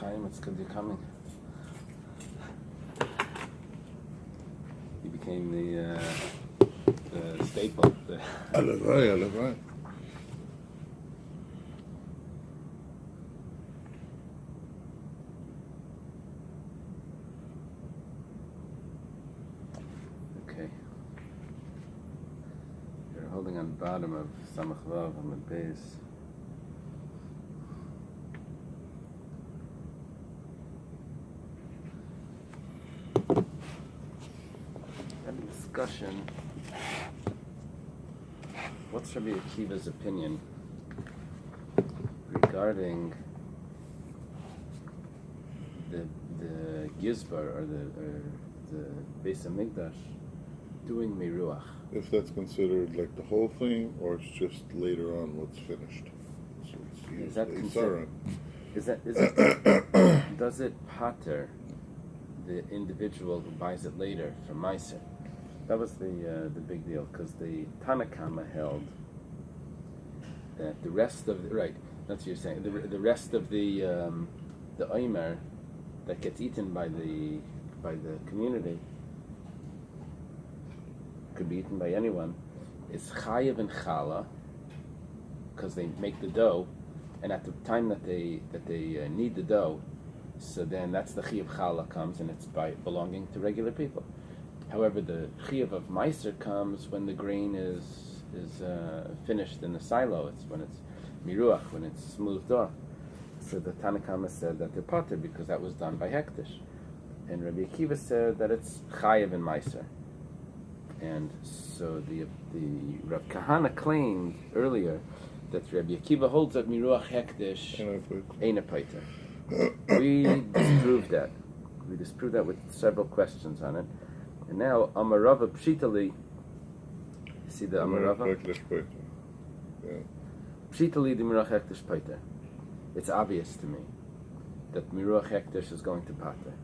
Chaim, it's good you're coming. You became the staple. Eily. Okay. You're holding on the bottom of Samach Vav on the Bais. Discussion. What's Rabbi Akiva's opinion regarding the Gizbar or the Beis Hamikdash doing Miruach? If that's considered like the whole thing, or it's just later on what's finished. So Is that considered? Does it pater the individual who buys it later from Meiser? That was the big deal, because the Tanakama held that the rest of that's what you're saying. The rest of the Omer that gets eaten by the community, could be eaten by anyone, is chayiv and chala, because they make the dough, and at the time that they need the dough, so then that's the chiyuv chala comes, and it's by belonging to regular people. However, the chiyuv of meiser comes when the grain is finished in the silo. It's when it's miruach, when it's smoothed off. So the Tanakama said that they're potter because that was done by hektish, and Rabbi Akiva said that it's chayiv and meiser. And so the Rav Kahana claimed earlier that Rabbi Akiva holds that miruach hektish ain't a pater. We disproved that. We disproved that with several questions on it. And now, Amarava Pshitali, see the Amarava? Pshitali the Miruach Hektish Pater. It's obvious to me that Miruach Hektish is going to Pater.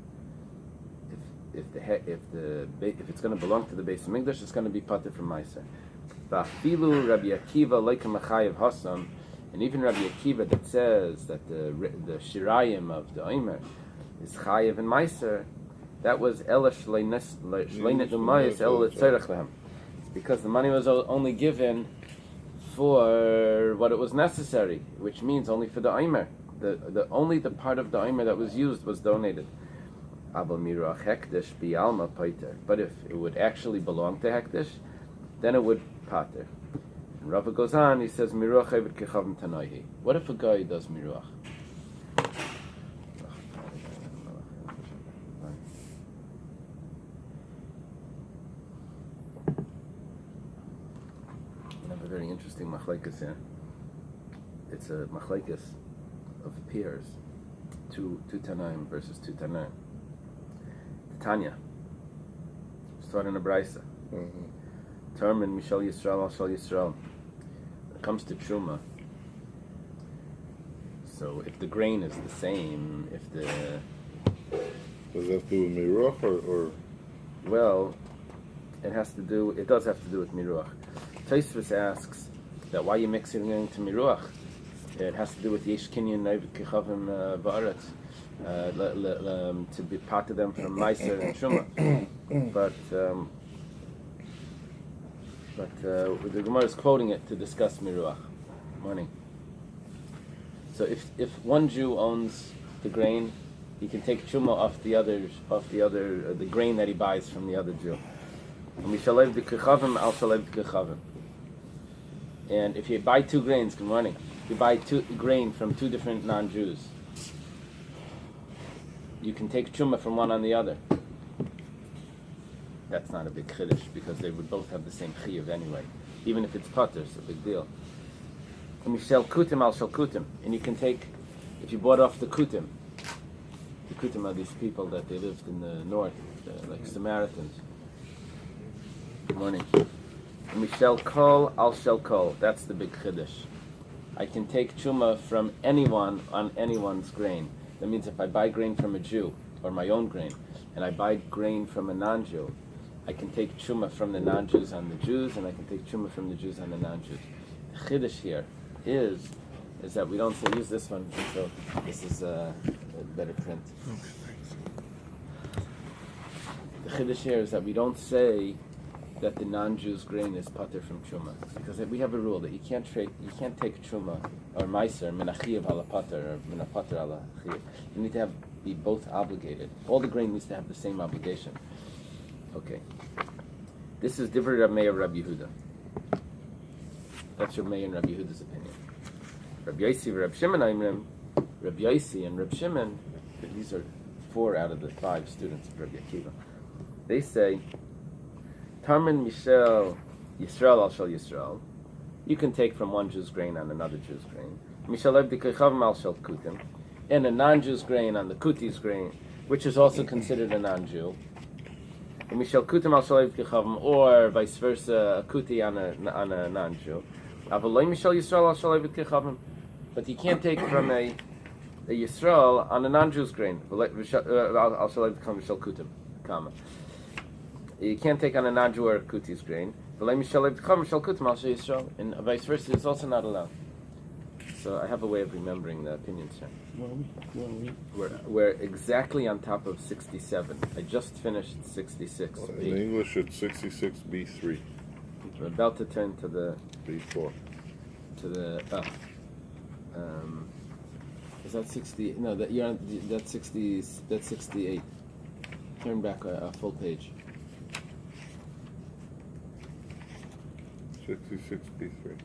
If it's going to belong to the Beis Hamikdash, it's going to be Pater from Meiser. Va'afilu Rabbi Akiva Leika Machayev Hasam, and even Rabbi Akiva that says that the Shirayim of the Omer is Chayev and Meiser, that was because the money was only given for what it was necessary, which means only for the Omer. Only the part of the Omer that was used was donated. But if it would actually belong to Hektish, then it would pater. And Rava goes on, he says, what if a guy does Miruach? Very interesting machlekes here. It's a machlekes of peers, two Tanaim versus two Tanaim. Tanya, start in a brisa. Term in Mishal Yisrael, Al Shal Yisrael. When it comes to Truma, so if the grain is the same, if the... Does that have to do with Miruach or? Well, it does have to do with Miruach. Tosfos asks that why you mixing it into Miruach. It has to do with Yesh Kinyan Neivet Kechavim Ba'aretz, to be part of them from Meiser and Truma. But the Gemara is quoting it to discuss Miruach. Morning. So if one Jew owns the grain, he can take Truma off the grain that he buys from the other Jew. And if you buy two grains, good morning, you buy two grain from two different non-Jews, you can take Truma from one on the other. That's not a big chiddush, because they would both have the same chiyuv anyway. Even if it's pater, it's a big deal. And you sell kutim al shal kutim, and you can take, if you bought off the kutim are these people that they lived in the north, like Samaritans. Good morning. And we shall kol al shall kol. That's the big chiddush. I can take truma from anyone on anyone's grain. That means if I buy grain from a Jew, or my own grain, and I buy grain from a non-Jew, I can take truma from the non-Jews on the Jews, and I can take truma from the Jews on the non-Jews. The chiddush here is that we don't use this one. So this is better print. Okay, thanks. The chiddush here is that we don't say that the non-Jew's grain is pater from truma, because we have a rule that you can't take truma or meiser min achiyav ala pater or min pater ala chiyav. You need to be both obligated. All the grain needs to have the same obligation. Okay. This is different Rabbi Meir Rabbi Yehuda. That's Rabbi Meir and Rabbi Yehuda's opinion. Rabbi Yosi and Rabbi Shimon Aimrim, Rabbi Yosi and Rabbi Shimon, these are 4 out of the 5 students of Rabbi Akiva. They say, Tarmin Mishel Yisrael al Shel Yisrael. You can take from one Jew's grain on another Jew's grain. Mishel Ev Dikechavim al Shel Kutim. And a non-Jew's grain on the Kuti's grain, which is also considered a non-Jew. Mishel Kutim al Shel Ev Dikechavim, or vice versa, a Kuti on a non-Jew. Avaloi Mishel Yisrael al Shel Ev Dikechavim. But you can't take from a Yisrael on a non-Jew's grain. Al Shel Ev Dikechavim Mishel Kutim, comma. You can't take on a non-Jew or Kuti's grain. And vice versa is also not allowed. So I have a way of remembering the opinions here. We're exactly on top of 67. I just finished 66. In English, it's 66B3. We're about to turn to the B4. To the is that 60? No, that's 60. That's 68. Turn back a full page. 66B3.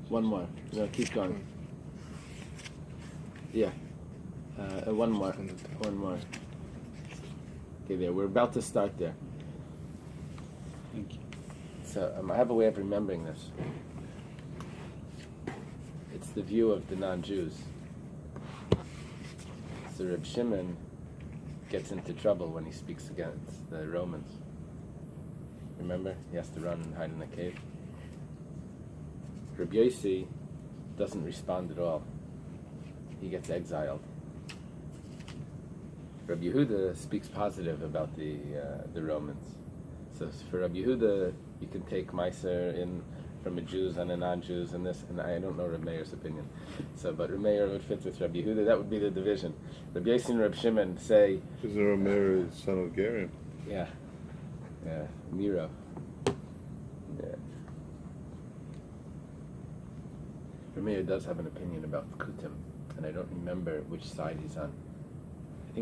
One more. No, keep going. Yeah. One more. One more. Okay, there. We're about to start there. Thank you. So I have a way of remembering this. It's the view of the non-Jews. So Reb Shimon gets into trouble when he speaks against the Romans. Remember? He has to run and hide in a cave. Rabbi Yosi doesn't respond at all. He gets exiled. Rabbi Yehuda speaks positive about the Romans. So for Rabbi Yehuda, you can take Meiser in from a Jews and a non-Jews and this, and I don't know Rabbi Meir's opinion. So, but Rabbi Meir would fit with Rabbi Yehuda. That would be the division. Rabbi Yosi and Rabbi Shimon say, Because Rabbi Meir is son of Gerim. Yeah. Yeah, Miro. Yeah. Rameir does have an opinion about Kutim, and I don't remember which side he's on. I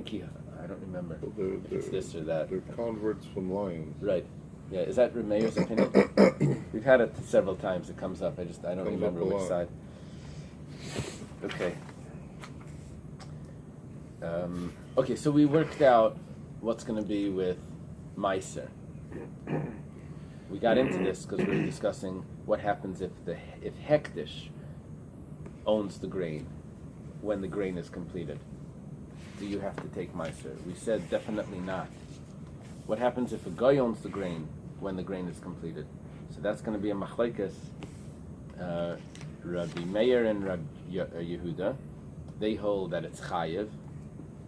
don't remember. Well, it's this or that. They're converts from lions. Right. Yeah, is that Rameir's opinion? We've had it several times. It comes up. I don't remember which side. Okay. Okay, so we worked out what's going to be with Meiser. We got into this because we were discussing what happens if Hektish owns the grain when the grain is completed. Do you have to take Meiser? We said definitely not. What happens if a guy owns the grain when the grain is completed? So that's going to be a machlekes. Rabbi Meir and Rabbi Yehuda, they hold that it's chayiv,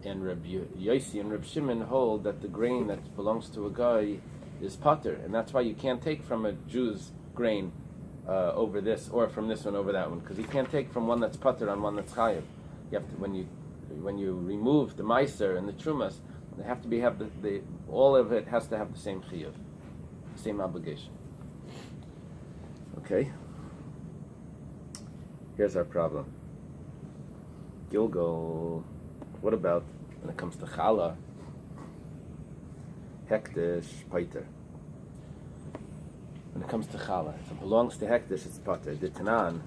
and Rabbi Yosi and Rabbi Shimon hold that the grain that belongs to a guy is pater, and that's why you can't take from a Jew's grain over this, or from this one over that one, because you can't take from one that's pater on one that's chayiv. You have to, when you remove the meiser and the trumas, they have to have the all of it has to have the same chiyuv, the same obligation. Okay. Here's our problem. Gilgal. What about when it comes to challah? Hektish, pater. When it comes to challah, if it belongs to hektish, it's pater. Ditanan,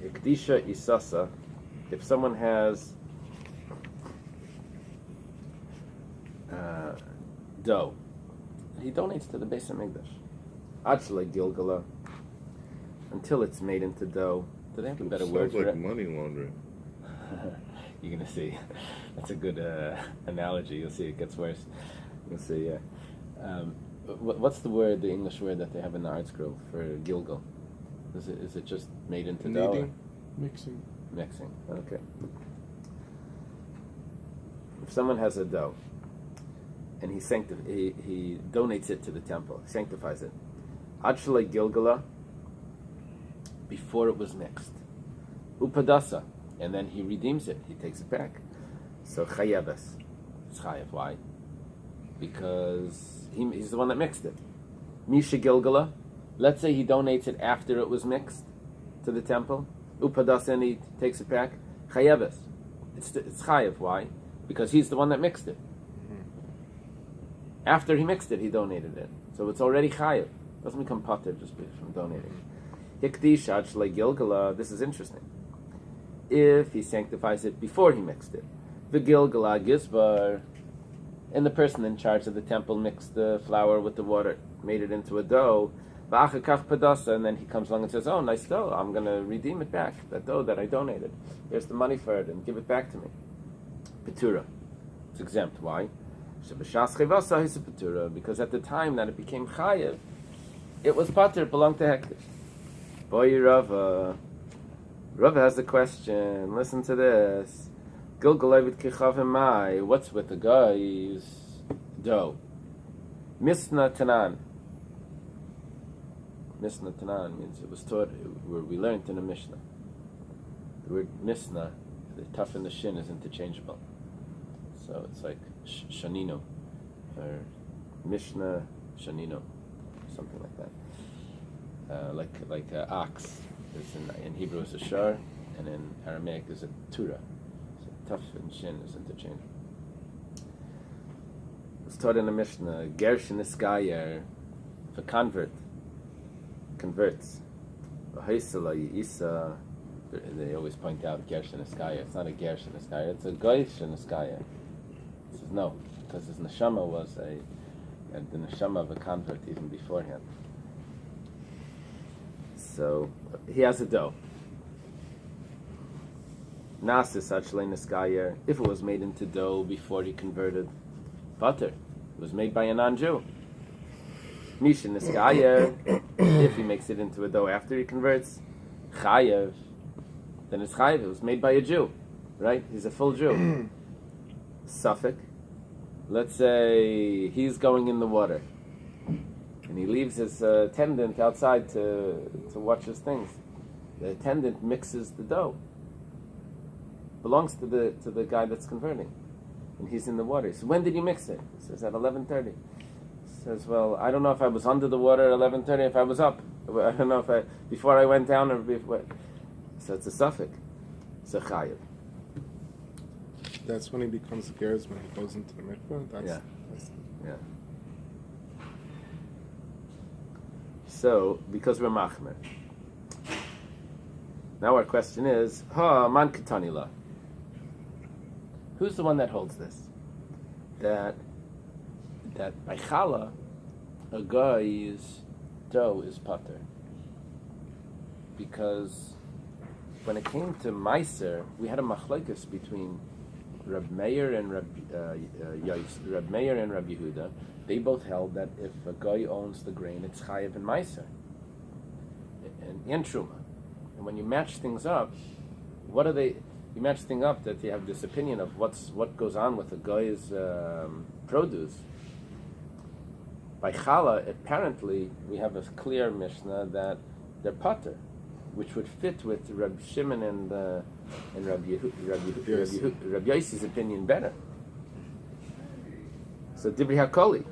hekdisha isasa. If someone has dough, he donates to the Bais Hamikdash. Actually, Gilgala, until it's made into dough. Do they have a better word for it? Sounds like money laundering. You're gonna see. That's a good analogy. You'll see it gets worse. You'll see. Yeah. What's the word? The English word that they have in the art scroll for Gilgal? Is it just made into dough? Kneading? Mixing. Mixing. Okay. If someone has a dough and he donates it to the temple, he sanctifies it. Actually, Gilgala, before it was mixed. Upadasa, and then he redeems it. He takes it back. So chayeves. It's chayev. Why? Because he's the one that mixed it. Misha Gilgala. Let's say he donates it after it was mixed to the temple. Upadas, and he takes it back. Chayeves. It's chayev. Why? Because he's the one that mixed it. After he mixed it, he donated it. So it's already chayev. It doesn't become pater just from donating. Hikdish Shle Gilgala. This is interesting. If he sanctifies it before he mixed it, the Gilgala Gizbar, and the person in charge of the temple mixed the flour with the water, made it into a dough, and then he comes along and says, "Oh, nice dough, I'm going to redeem it back, that dough that I donated. Here's the money for it, and give it back to me." Petura. It's exempt. Why? Because at the time that it became chayev, it was pater, it belonged to Hekdesh. Boy, Rava has the question. Listen to this. What's with the guy's dough? Misna Tanan. Misna Tanan means it was taught where we learned in a Mishnah. The word Misna, the tough and the shin is interchangeable. So it's like Shanino or Mishnah Shanino, something like that. Like ox is in Hebrew is a shar, and in Aramaic is a tura. So tough and shin is interchangeable. It's taught in the Mishnah. Gershin Iskayer, if a converts. They always point out Gershin Iskayer. It's not a Gershin Iskayer. It's a Gershin Iskayer. He says no, because his neshama was the neshama of a convert even beforehand. So he has a dough. Nasis Achlei Niskayer. If it was made into dough before he converted, butter. It was made by a non-Jew. Misha Niskayer. If he makes it into a dough after he converts, Chayev. Then it's Chayev. It was made by a Jew, right? He's a full Jew. Suffolk. Let's say he's going in the water, and he leaves his attendant outside to watch his things. The attendant mixes the dough. Belongs to the guy that's converting, and he's in the water. So when did you mix it? He says at 11:30. He says, well, I don't know if I was under the water at 11:30, if I was up. I don't know if before I went down or before. So it's a suffix. It's a chayiv. That's when he becomes a gerz, when he goes into the mikveh? Yeah. So, because we're machmer. Now our question is, man katanila. Who's the one that holds this? That by challah, a guy's dough is pater. Because when it came to meiser, we had a machlokes between Reb Meir and Reb Yehuda. They both held that if a guy owns the grain, it's chayev and meiser and truma. And when you match things up, what are they? You match things up that you have this opinion of what goes on with a guy's produce. By challah, apparently we have a clear mishnah that they're pater, which would fit with Reb Shimon and Rabbi Yossi's opinion better. So Dibri HaKoli,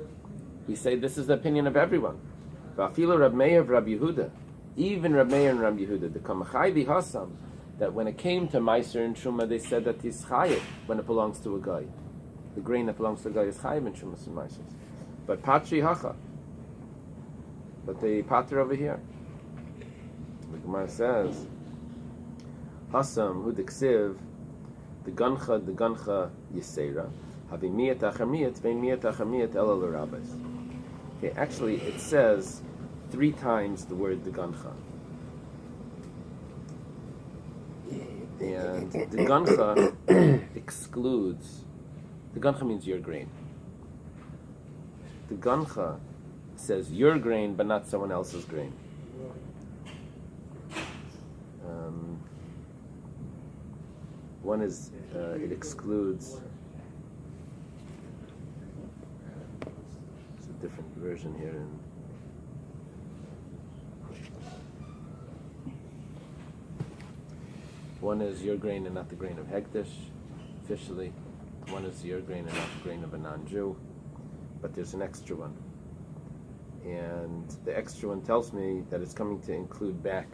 we say this is the opinion of everyone. Va'afilu Reb Meir of Rabbi Yehuda, even Reb Meir and Rabbi Yehuda, the Kamachai Hasam, that when it came to Meiser and Truma, they said that he's chayev when it belongs to a guy. The grain that belongs to a guy is chayev in Trumas and Meisers. But Patri Hacha, but the pater over here. The Gemara says, Hasam hu diksiv, the gancha yisera, havi miyat achar miyat, vein miyat achar miyat ela l'rabbis. Okay, actually it says 3 times the word the gancha. And the gancha excludes, the gancha means your grain. The gancha says your grain, but not someone else's grain. One is, it excludes, it's a different version here. One is your grain and not the grain of Hekdesh, officially. One is your grain and not the grain of a non-Jew. But there's an extra one. And the extra one tells me that it's coming to include back,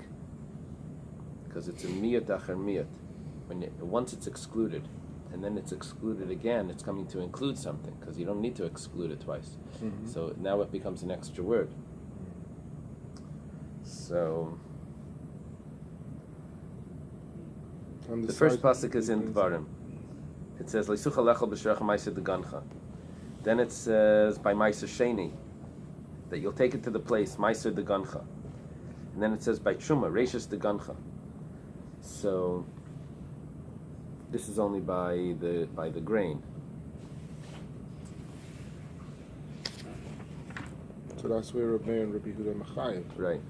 because it's a miyat achar miyat. Once it's excluded, and then it's excluded again, it's coming to include something, because you don't need to exclude it twice. Mm-hmm. So now it becomes an extra word. So the first pasuk is in Dvarim. It says Leisucha lechel b'shrecha ma'aser degancha. Then it says by ma'aser sheni that you'll take it to the place ma'aser degancha. And then it says by truma reishis degancha. So this is only by the grain. So that's where Rabbi and Rabbi Huda Machayev. Right.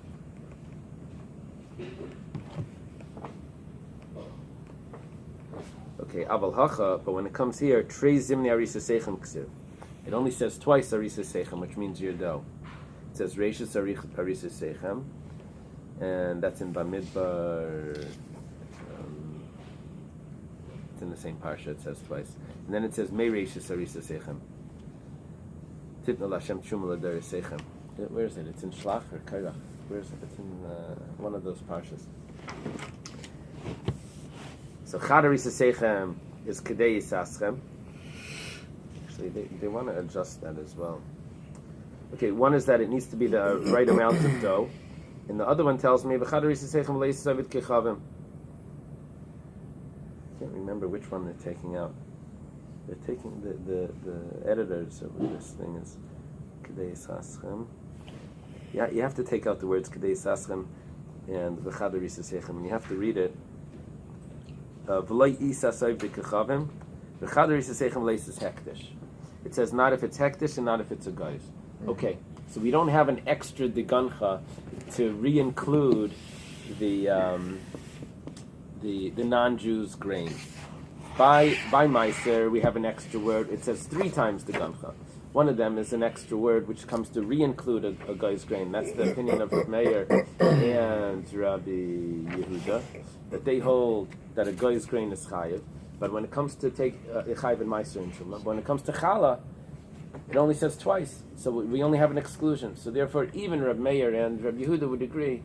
Okay, aval hacha, but when it comes here, trei zimni arisa seichem ksiv. It only says twice arisa seichem, which means your dough. It says reishis arisa seichem, and that's in Bamidbar. It's in the same parsha. It says twice, and then it says mei reishis arisa seichem. Titna lashem tshuma l'der seichem. Where is it? It's in Shlach or Kairach. Where is it? It's in one of those parshas. So Chadar Yisasechem is Kedei Yisaschem. Actually, they want to adjust that as well. Okay, one is that it needs to be the right amount of dough, and the other one tells me Chadar Yisasechem leisavit kechavim. I can't remember which one they're taking out. They're taking the editors of this thing is Kedei Yisaschem. Yeah, you have to take out the words Kedei Yisaschem and Chadar Yisasechem, and you have to read it. It says not if it's hektish and not if it's a guys. Okay, so we don't have an extra degancha to re-include the non-Jews' grain. By Meiser, we have an extra word. It says 3 times degancha. One of them is an extra word which comes to re-include a guy's grain. That's the opinion of Rabbi Meir and Rabbi Yehuda, that they hold that a guy's grain is chayiv. But when it comes to take chayiv and meiser and truma, when it comes to challah, it only says twice. So we only have an exclusion. So therefore, even Rabbi Meir and Rabbi Yehuda would agree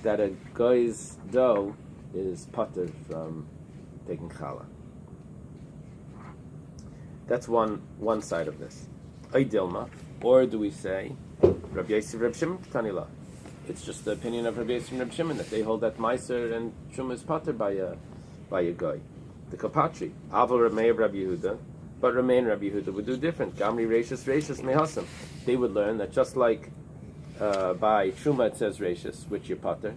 that a guy's dough is pater from taking challah. That's one side of this. Dilma, or do we say Rabbi Yosef Reb Shimon Tanila? It's just the opinion of Rabbi Yosef Reb Shimon that they hold that meiser and truma is pater by a guy. The kapatri Aval Ramei Rabbi Yehuda, but Remain Rabbi Yehuda would do different. Gamri reishis mehasam. They would learn that just like by truma it says reishis, which you're pater,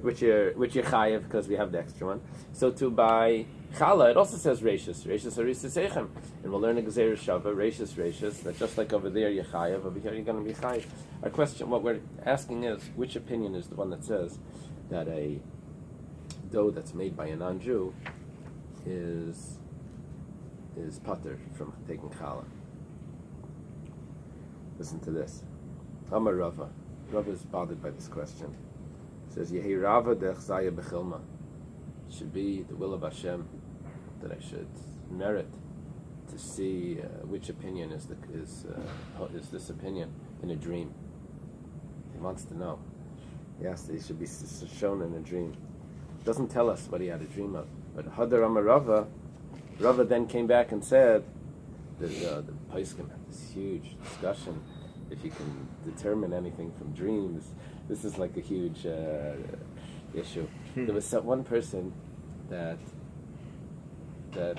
which you're chayiv because we have the extra one. So to by challah, it also says reishis arisa seichem, and we'll learn a gezeir shava reishis. That just like over there you're chayiv, over here you're going to be chayiv. Our question, what we're asking is, which opinion is the one that says that a dough that's made by a non-Jew is pater from taking challah? Listen to this. Amar Rava. Rava is bothered by this question. He says, Yehi Rava dech zaya bechilma. It should be the will of Hashem that I should merit to see which opinion is this opinion in a dream. He wants to know. He asks that he should be shown in a dream. It doesn't tell us what he had a dream of. But Hadar Amar Rava then came back and said, the Paiskim had this huge discussion if you can determine anything from dreams. This is like a huge issue. There was one person that I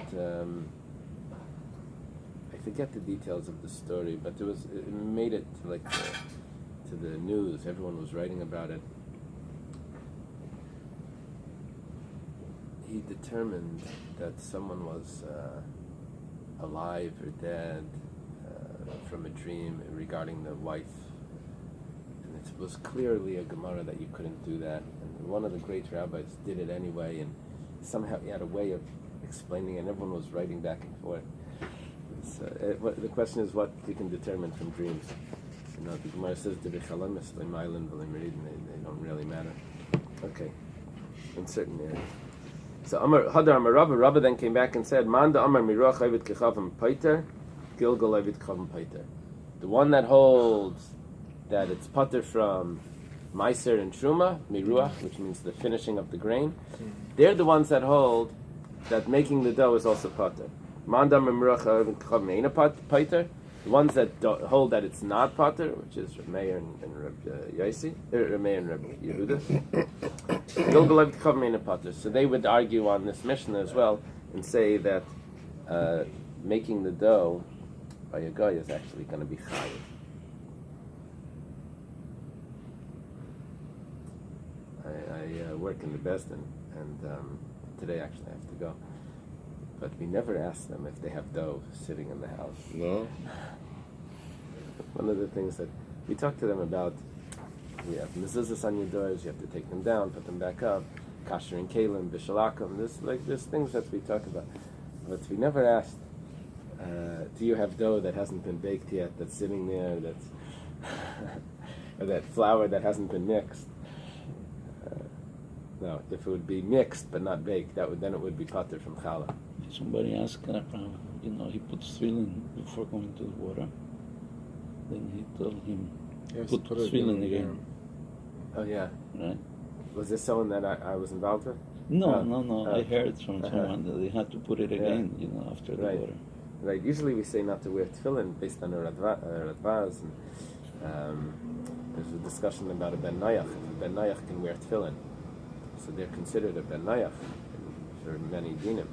forget the details of the story, but it made it to the news. Everyone was writing about it. He determined that someone was alive or dead from a dream regarding the wife. And it was clearly a Gemara that you couldn't do that. And one of the great rabbis did it anyway, and somehow he had a way of explaining it, and everyone was writing back and forth. The question is what you can determine from dreams. You know, the Gemara says, they don't really matter. Okay. in certain areas. So Hadar Amar Rabba then came back and said, Manda Amar Miruach Ovid Kechavim Paiter, Gilgal Ovid Kechavim Paiter. The one that holds that it's pater from Meiser and Truma, Miruach, which means the finishing of the grain, they're the ones that hold that making the dough is also pater. Manda Amar Miruach Ovid Kechavim Eina Paiter. The ones that hold that it's not pater, which is Rabbi and Rabbi Yosi, Rabbi and Rabbi Yehuda. So they would argue on this Mishnah as well and say that making the dough by a guy is actually going to be chayiv. I work in the Besdin, and today actually I have to go. But we never ask them if they have dough sitting in the house. No? One of the things that we talk to them about, you have mezuzahs on your doors, you have to take them down, put them back up, kasher and kalim, bishalakim, there's things that we talk about. But we never asked, do you have dough that hasn't been baked yet, that's sitting there, that's or that flour that hasn't been mixed? No, if it would be mixed but not baked, then it would be pater from challah. Somebody asked, he puts tefillin before going to the water. Then he told him, put tefillin again. Oh yeah. Right? Was this someone that I was involved with? No. I heard from someone that they had to put it again, after the water. Right. Usually we say not to wear tefillin based on a radvaz, and there's a discussion about a ben nayach. If a ben nayach can wear tefillin, so they're considered a ben nayach for many dinim.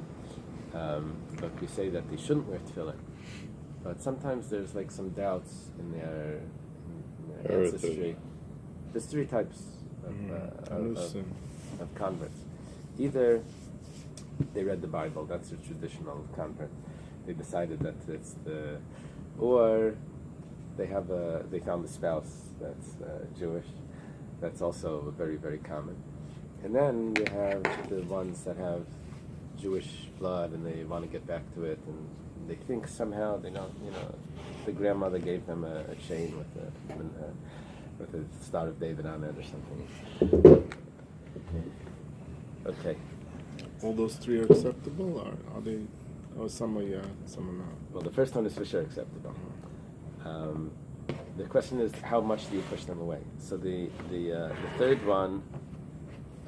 But we say that they shouldn't wear tefillin. But sometimes there's like some doubts in their ancestry. There's three types of converts. Either they read the Bible, that's a traditional convert. They decided that it's or they found a spouse that's Jewish. That's also very, very common. And then you have the ones that have Jewish blood and they want to get back to it, and they think somehow they don't, the grandmother gave them a chain with the Star of David on it or something. Okay. All those three are acceptable, or are they? Or some are some are not. Well, the first one is for sure acceptable. The question is, how much do you push them away? So the third one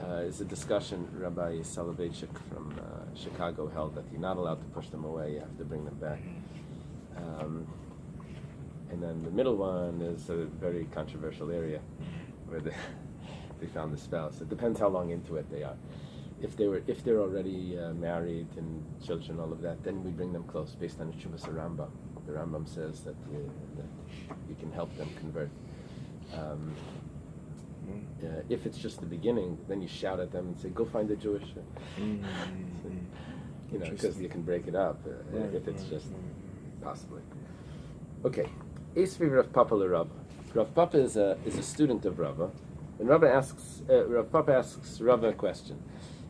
is a discussion. Rabbi Soloveitchik from Chicago held that you're not allowed to push them away; you have to bring them back. And then the middle one is a very controversial area where they found the spouse. It depends how long into it they are. If they're already married and children, all of that, then we bring them close based on the Chuvas Rambam. The Rambam says that you can help them convert. If it's just the beginning, then you shout at them and say, "Go find a Jewish," because you can break it up if it's just possibly. Okay, Esvi Rav Papa LeRava. Rav Papa is a student of Rava, and Rav Papa asks Rava a question.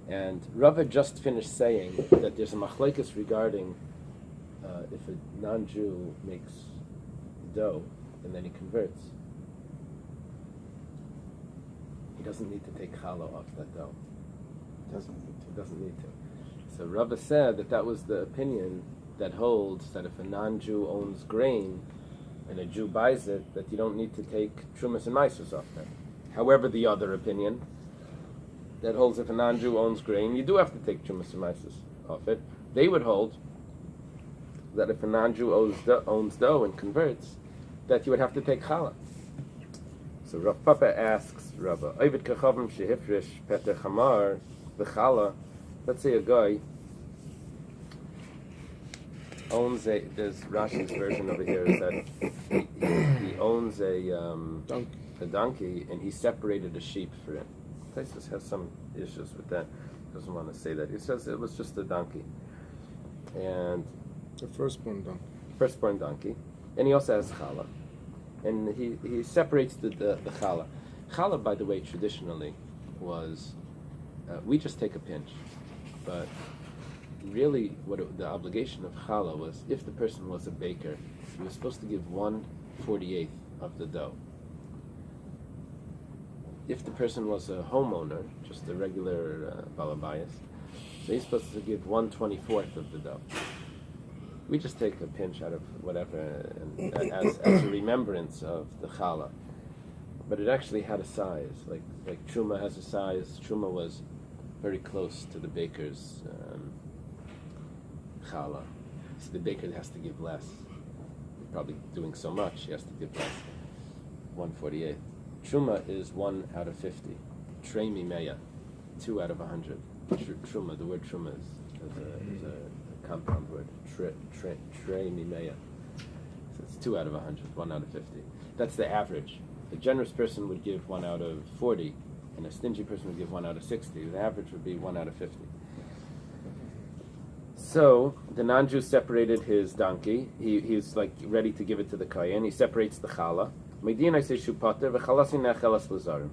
And Rava just finished saying that there's a machlokes regarding if a non-Jew makes dough and then he converts, he doesn't need to take challah off that dough. He doesn't need to. So Rava said that was the opinion that holds that if a non-Jew owns grain and a Jew buys it, that you don't need to take trumas and maasros off that. However, the other opinion that holds if a non-Jew owns grain, you do have to take trumas and maasros off it. They would hold that if a non-Jew owns dough and converts, that you would have to take challah. So Rav Papa asks Rava, Ovid kachavim shehifresh peter chamar v'challah. Let's say a guy owns there's Rashi's version over here is that he owns a donkey and he separated a sheep for it. Places has some issues with that. Doesn't want to say that. He says it was just a donkey. And the firstborn donkey. And he also has challah. And he separates the challah. Challah, by the way, traditionally was, we just take a pinch. But really the obligation of challah was, if the person was a baker, he was supposed to give 1/48 of the dough. if the person was a homeowner, just a regular Bais, so he's supposed to give 1/24 of the dough. We just take a pinch out of whatever and, as a remembrance of the challah. But it actually had a size, like truma has a size. Truma was very close to the baker's challah, so the baker has to give less. He's probably doing so much, he has to give less. 1/48. Truma is 1 out of 50. Trei mimeya, 2 out of 100. Truma, the word truma is a compound word. Trei mimeya. So it's 2 out of 100, 1 out of 50. That's the average. A generous person would give 1 out of 40, and a stingy person would give 1 out of 60. The average would be 1 out of 50. So the non-Jew separated his donkey. He's like ready to give it to the kohen. He separates the challah. Medina says shupater v'chalasin nechelas lazarim.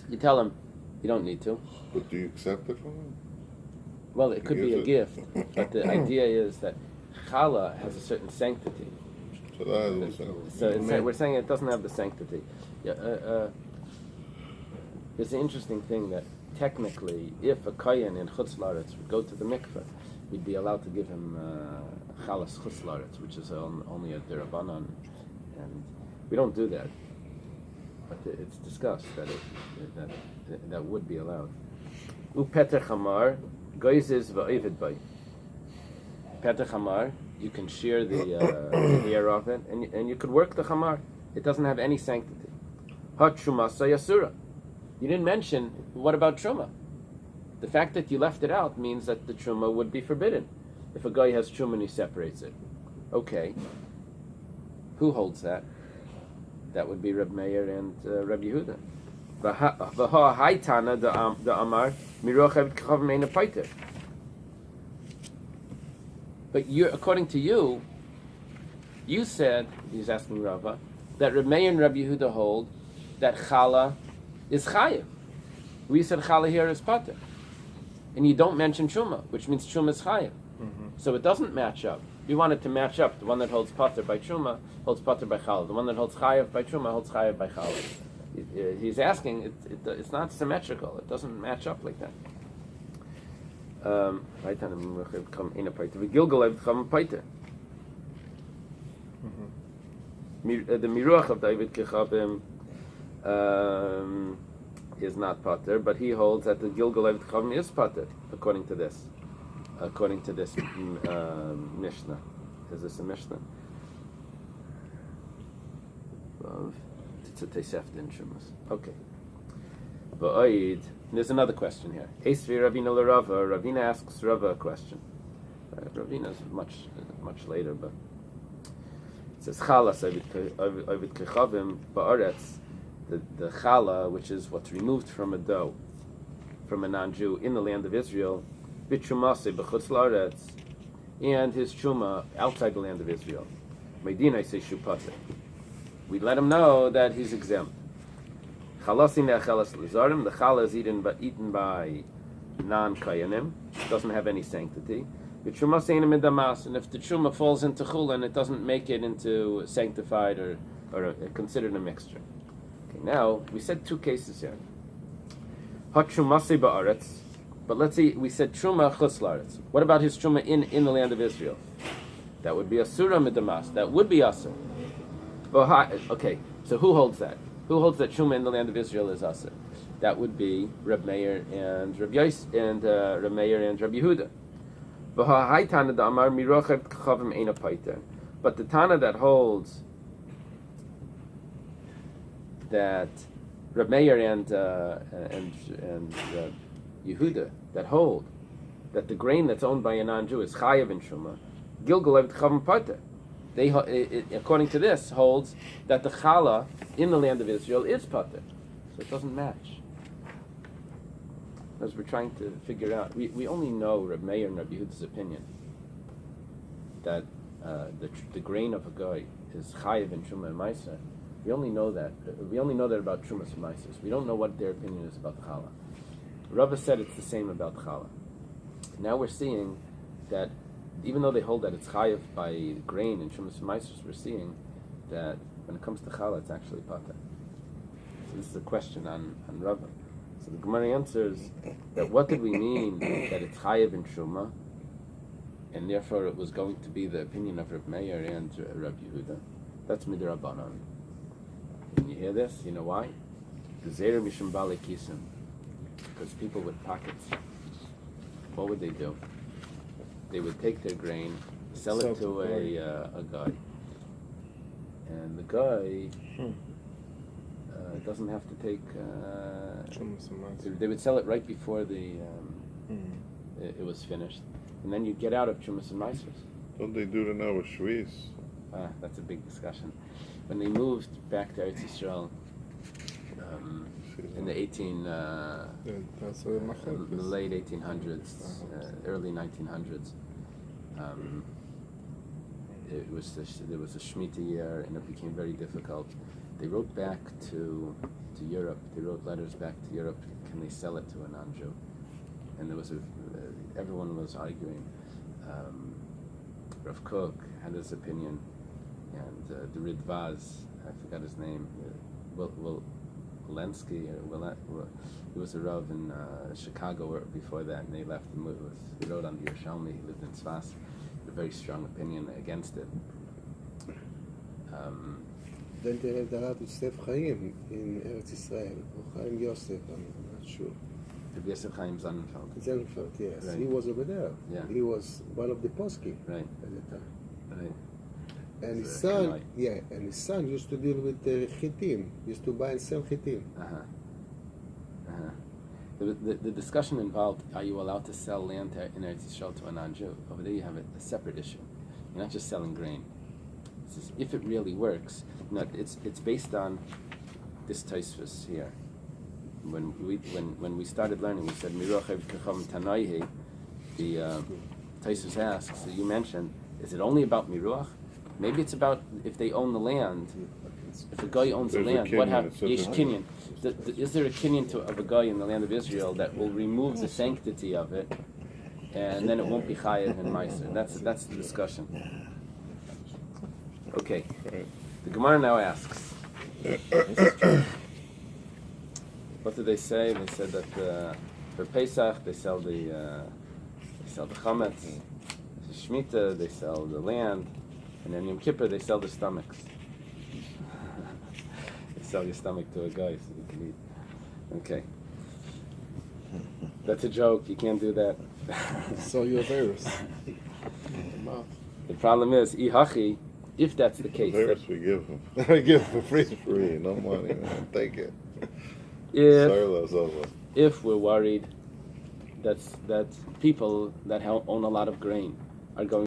You tell him you don't need to. But do you accept it from him? Well, it could be a gift, but the idea is that challah has a certain sanctity. So that is We're saying it doesn't have the sanctity. There's an interesting thing that technically, if a kohen in Chutz La'aretz would go to the mikveh, we'd be allowed to give him chalas Chutz La'aretz, which is only a derabanan, and we don't do that. But it's discussed that would be allowed. Upeter chamar goizes va'ovid bay. Peter chamar, you can shear the hair of it, and you could work the chamar. It doesn't have any sanctity. Hot shumasa yasura. You didn't mention, what about truma? The fact that you left it out means that the truma would be forbidden. If a guy has truma and he separates it. Okay. Who holds that? That would be Reb Meir and Reb Yehuda. V'ha haitana the amar mirochev k'chav meina paiter. But according to you, you said, he's asking Rava, that Reb Meir and Reb Yehuda hold that challah is chayiv. We said challah here is pater. And you don't mention truma, which means truma is chayiv. So it doesn't match up. We want it to match up. The one that holds pater by truma holds pater by challah. The one that holds chayiv by truma holds chayiv by challah. He's asking, it's not symmetrical. It doesn't match up like that. The miruach of David Kechavim is not pater, but he holds that the Gilgal David Kechavim is pater, according to this Mishnah. Is this a Mishnah? It's a Tosefta in Shumas. Okay. Ba'id. There's another question here. Esvi Ravina l'Rava. Ravina asks Rava a question. Ravina is much later, but it says chalas ovid kechavim ba'aretz. The challah, which is what's removed from a dough, from a non-Jew in the land of Israel, b'trumase b'chutz la'aretz, and his truma outside the land of Israel. Medina say shupate. We let him know that he's exempt. Chalasin ne'achelas lazarim. The challah is eaten by non-kayanim. Doesn't have any sanctity. B'trumase ein midamas, and if the truma falls into chulin, it doesn't make it into sanctified or considered a mixture. Okay, now we said two cases here. Hot trumase ba'aretz. But let's see, we said truma chutz la'aretz. What about his truma in the land of Israel? That would be asura midamas. That would be asur. Okay, so who holds that? Who holds that truma in the land of Israel is asur? That would be Reb Meir and Reb Yos and Reb Meir and Reb Yehuda. But the Tana that holds that Reb Meir and Yehuda that hold that the grain that's owned by a non-Jew is chayav in truma, Gilgal Eved Chavim Pater. They, according to this, holds that the challah in the land of Israel is pater. So it doesn't match. As we're trying to figure out, we only know Reb Meir and Reb Yehuda's opinion that the grain of a guy is chayiv in truma and ma'aser. We only know that. We only know that about trumas and ma'aser. We don't know what their opinion is about challah. Rava said it's the same about challah. Now we're seeing that even though they hold that it's chayiv by grain and shumas and ma'aser, we're seeing that when it comes to challah, it's actually pater. So this is a question on Rabbi. So the Gemara answers that what did we mean that it's chayav in Truma, and therefore it was going to be the opinion of Rabbi Meir and Rabbi Yehuda. That's midrabanan. When you hear this, you know why? Gezeira mishum bali kisim. Because people with pockets, what would they do? They would take their grain, sell it to a guy, and the guy doesn't have to take. They would sell it right before it was finished, and then you get out of Chumas and Maisers. Don't they do it now with Shviz? That's a big discussion. When they moved back to Eretz Yisrael in the late 1800s, early 1900s, there was a Shemitah year, and it became very difficult. They wrote back to Europe. They wrote letters back to Europe. Can they sell it to a non-Jew? And there was everyone was arguing. Rav Kook had his opinion, and the Ridvaz, I forgot his name, Walensky, he was a Rav in Chicago before that, and they left him. He wrote on the Yerushalmi. He lived in Tzfas. A very strong opinion against it. Then they have the heart of Steph Chaim in Eretz Israel, or Chaim Yosef, I'm not sure. Rabbi Yosef Chaim Sonnenfeld. Sonnenfeld, yes. Right. He was over there. Yeah. He was one of the poskim Right. at the time. Right. And his So, son, Eily. and his son used to deal with chitim, used to buy and sell chitim. The discussion involved: are you allowed to sell land in Eretz Yisrael to a non-Jew? Over there, you have a separate issue. You're not just selling grain. It's just, if it really works, it's based on this Tosfos here. When we started learning, we said Mirochev Kacham Tanaihi. The Tosfos asks. So you mentioned, is it only about Miruach? Maybe it's about if they own the land. If a guy owns the land, what happens? Yesh kinyan. Is there a kinyan of a guy in the land of Israel that will remove the sanctity of it, and then it won't be chayav and meiser? That's the discussion. Okay. The Gemara now asks. What did they say? They said that for Pesach they sell the chametz. For Shemitah they sell the land, and then Yom Kippur they sell the stomachs. Sell your stomach to a guy so you can eat. Okay. That's a joke. You can't do that. So your virus. The problem is, ihachi, if that's the case. Virus we give them. We give them for free. Free, no money, man. Take it. If we're worried that people that own a lot of grain are going